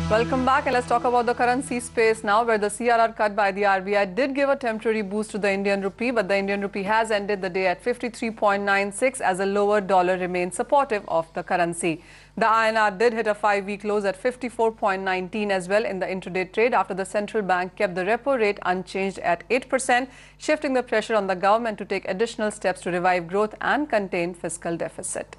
Welcome back, and let's talk about the currency space now, where the CRR cut by the RBI did give a temporary boost to the Indian rupee, but the Indian rupee has ended the day at 53.96 as a lower dollar remains supportive of the currency. The INR did hit a 5-week lows at 54.19 as well in the intraday trade after the central bank kept the repo rate unchanged at 8%, shifting the pressure on the government to take additional steps to revive growth and contain fiscal deficit.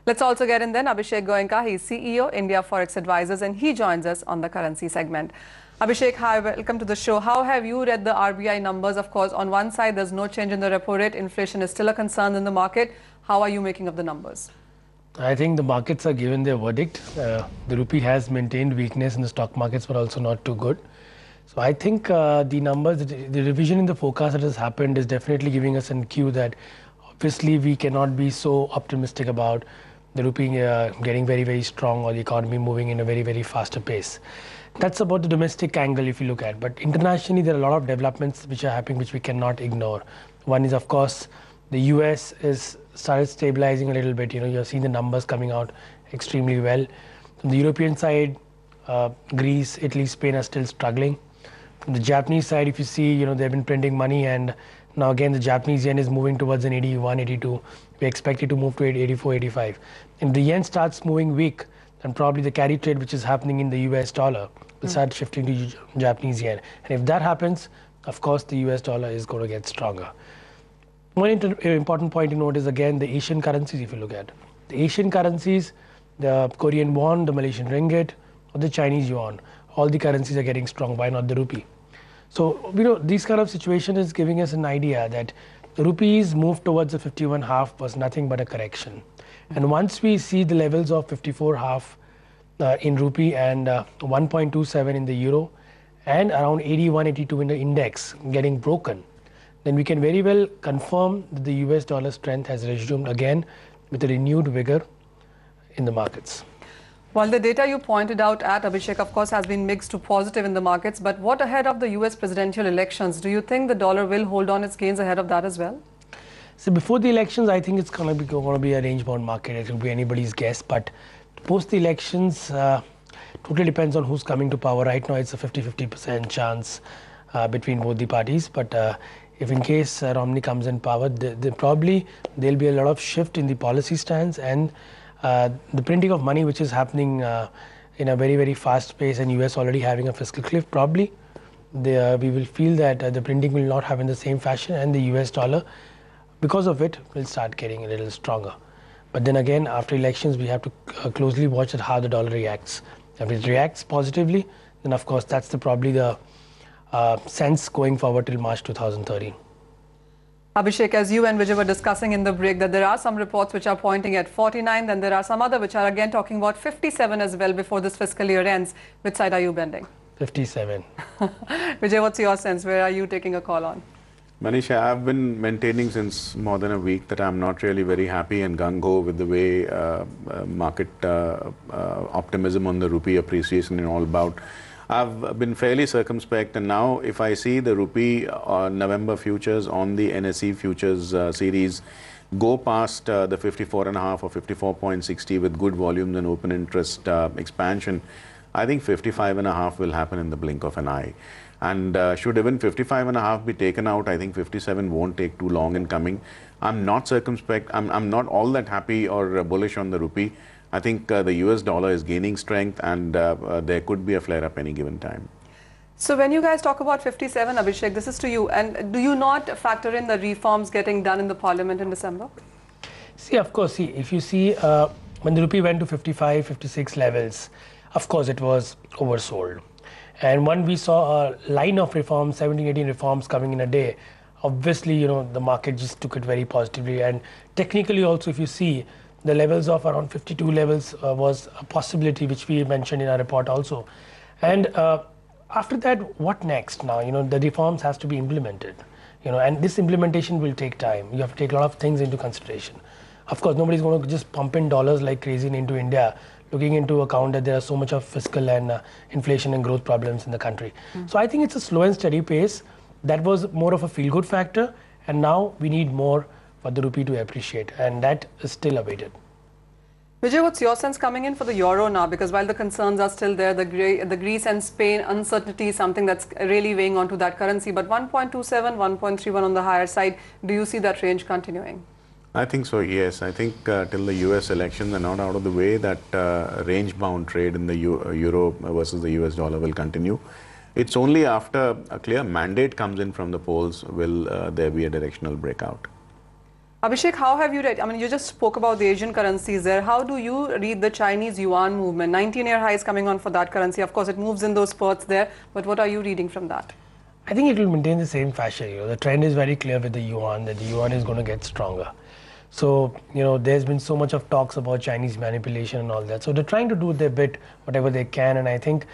Let's also get in then Abhishek Goenka. He's CEO, India Forex Advisors, and he joins us on the currency segment. Abhishek, hi, welcome to the show. How have you read the RBI numbers? Of course, on one side, there's no change in the repo rate. Inflation is still a concern in the market. How are you making of the numbers? I think the markets are given their verdict. The rupee has maintained weakness, and the stock markets were also not too good. So I think the numbers, the revision in the forecast that has happened is definitely giving us a cue that obviously we cannot be so optimistic about the rupee getting very, very strong or the economy moving in a very, very faster pace. That's about the domestic angle if you look at. But internationally, there are a lot of developments which are happening which we cannot ignore. One is, of course, the US is started stabilizing a little bit. You know, you're seeing the numbers coming out extremely well. From the European side, Greece, Italy, Spain are still struggling. From the Japanese side, if you see, you know, they've been printing money, and now again the Japanese yen is moving towards an 81, 82. We expect it to move to 84, 85. If the yen starts moving weak, then probably the carry trade which is happening in the US dollar will start shifting to Japanese yen. And if that happens, of course, the US dollar is going to get stronger. One important point to note is again the Asian currencies. If you look at the Asian currencies, the Korean won, the Malaysian ringgit, or the Chinese yuan, all the currencies are getting strong. Why not the rupee? So, you know, this kind of situation is giving us an idea that the rupee's move towards the 51.5 was nothing but a correction. And once we see the levels of 54.5 in rupee and 1.27 in the euro and around 81, 82 in the index getting broken, then we can very well confirm that the US dollar strength has resumed again with a renewed vigor in the markets. Well, the data you pointed out at Abhishek, of course, has been mixed to positive in the markets. But what ahead of the US presidential elections? Do you think the dollar will hold on its gains ahead of that as well? So before the elections, I think it's going to be a range-bound market. It will be anybody's guess. But post the elections, totally depends on who's coming to power. Right now, it's a 50-50% chance between both the parties. But if in case Romney comes in power, there'll be a lot of shift in the policy stance and the printing of money, which is happening in a very, very fast pace, and US already having a fiscal cliff, probably we will feel that the printing will not have in the same fashion, and the US dollar, because of it, will start getting a little stronger. But then again, after elections, we have to closely watch at how the dollar reacts. If it reacts positively, then of course that's probably the sense going forward till March 2030. Abhishek, as you and Vijay were discussing in the break, that there are some reports which are pointing at 49, then there are some other which are again talking about 57 as well before this fiscal year ends. Which side are you bending? 57. Vijay, what's your sense? Where are you taking a call on? Manisha, I've been maintaining since more than a week that I'm not really very happy and gung-ho with the way market optimism on the rupee appreciation and all about. I've been fairly circumspect, and now if I see the rupee November futures on the NSE futures series go past the 54.5 or 54.60 with good volumes and open interest expansion, I think 55.5 will happen in the blink of an eye. And should even 55.5 be taken out, I think 57 won't take too long in coming. I'm not circumspect. I'm not all that happy or bullish on the rupee. I think the US dollar is gaining strength, and there could be a flare-up any given time. So when you guys talk about 57, Abhishek, this is to you. And do you not factor in the reforms getting done in the parliament in December? See, of course, if you see when the rupee went to 55, 56 levels, of course it was oversold. And when we saw a line of reforms, 17, 18 reforms coming in a day, obviously, you know, the market just took it very positively. And technically also, if you see, the levels of around 52 levels was a possibility which we mentioned in our report also. And after that, what next now? You know, the reforms has to be implemented, you know, and this implementation will take time. You have to take a lot of things into consideration. Of course, nobody's going to just pump in dollars like crazy into India, looking into account that there are so much of fiscal and inflation and growth problems in the country. So I think it's a slow and steady pace. That was more of a feel-good factor, and now we need more for the rupee to appreciate, and that is still awaited. Vijay, what's your sense coming in for the euro now? Because while the concerns are still there, the Greece and Spain uncertainty is something that's really weighing onto that currency. But 1.27, 1.31 on the higher side, do you see that range continuing? I think so, yes. I think till the US elections are not out of the way, that range-bound trade in the euro versus the US dollar will continue. It's only after a clear mandate comes in from the polls will there be a directional breakout. Abhishek, how have you read? I mean, you just spoke about the Asian currencies there. How do you read the Chinese yuan movement? 19-year highs coming on for that currency. Of course, it moves in those spurts there. But what are you reading from that? I think it will maintain the same fashion. The trend is very clear with the yuan, that the yuan is going to get stronger. So, there's been so much of talks about Chinese manipulation and all that. So they're trying to do their bit, whatever they can. And I think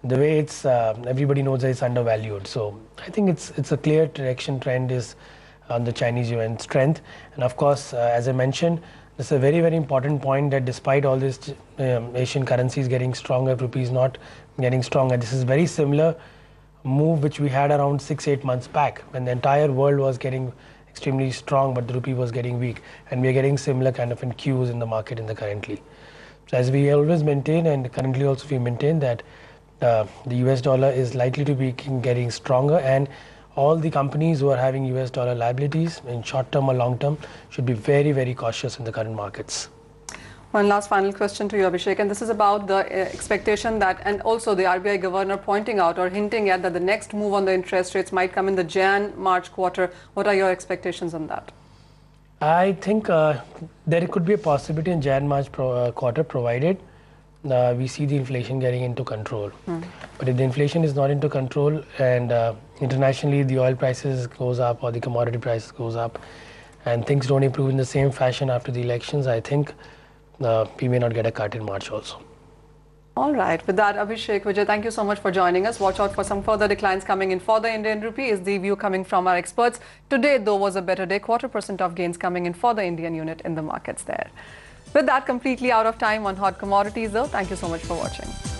the way it's, everybody knows that it's undervalued. So I think it's a clear direction trend is on the Chinese yuan strength. And of course, as I mentioned, this is a very, very important point that despite all this Asian currencies getting stronger, rupee is not getting stronger. This is very similar move which we had around 6-8 months back when the entire world was getting extremely strong, but the rupee was getting weak. And we are getting similar kind of in cues in the market currently. So as we always maintain, and currently also we maintain that the US dollar is likely to be getting stronger, and all the companies who are having US dollar liabilities in short term or long term should be very, very cautious in the current markets. One last final question to you, Abhishek, and this is about the expectation that, and also the RBI governor pointing out or hinting at that the next move on the interest rates might come in the Jan-March quarter. What are your expectations on that? I think there could be a possibility in Jan-March quarter, provided we see the inflation getting into control. But if the inflation is not into control and internationally the oil prices goes up or the commodity prices goes up and things don't improve in the same fashion after the elections, I think we may not get a cut in March also. All right. With that, Abhishek, Vijay, thank you so much for joining us. Watch out for some further declines coming in for the Indian rupee is the view coming from our experts. Today, though, was a better day. 0.25% of gains coming in for the Indian unit in the markets there. With that, completely out of time on hot commodities, though. Thank you so much for watching.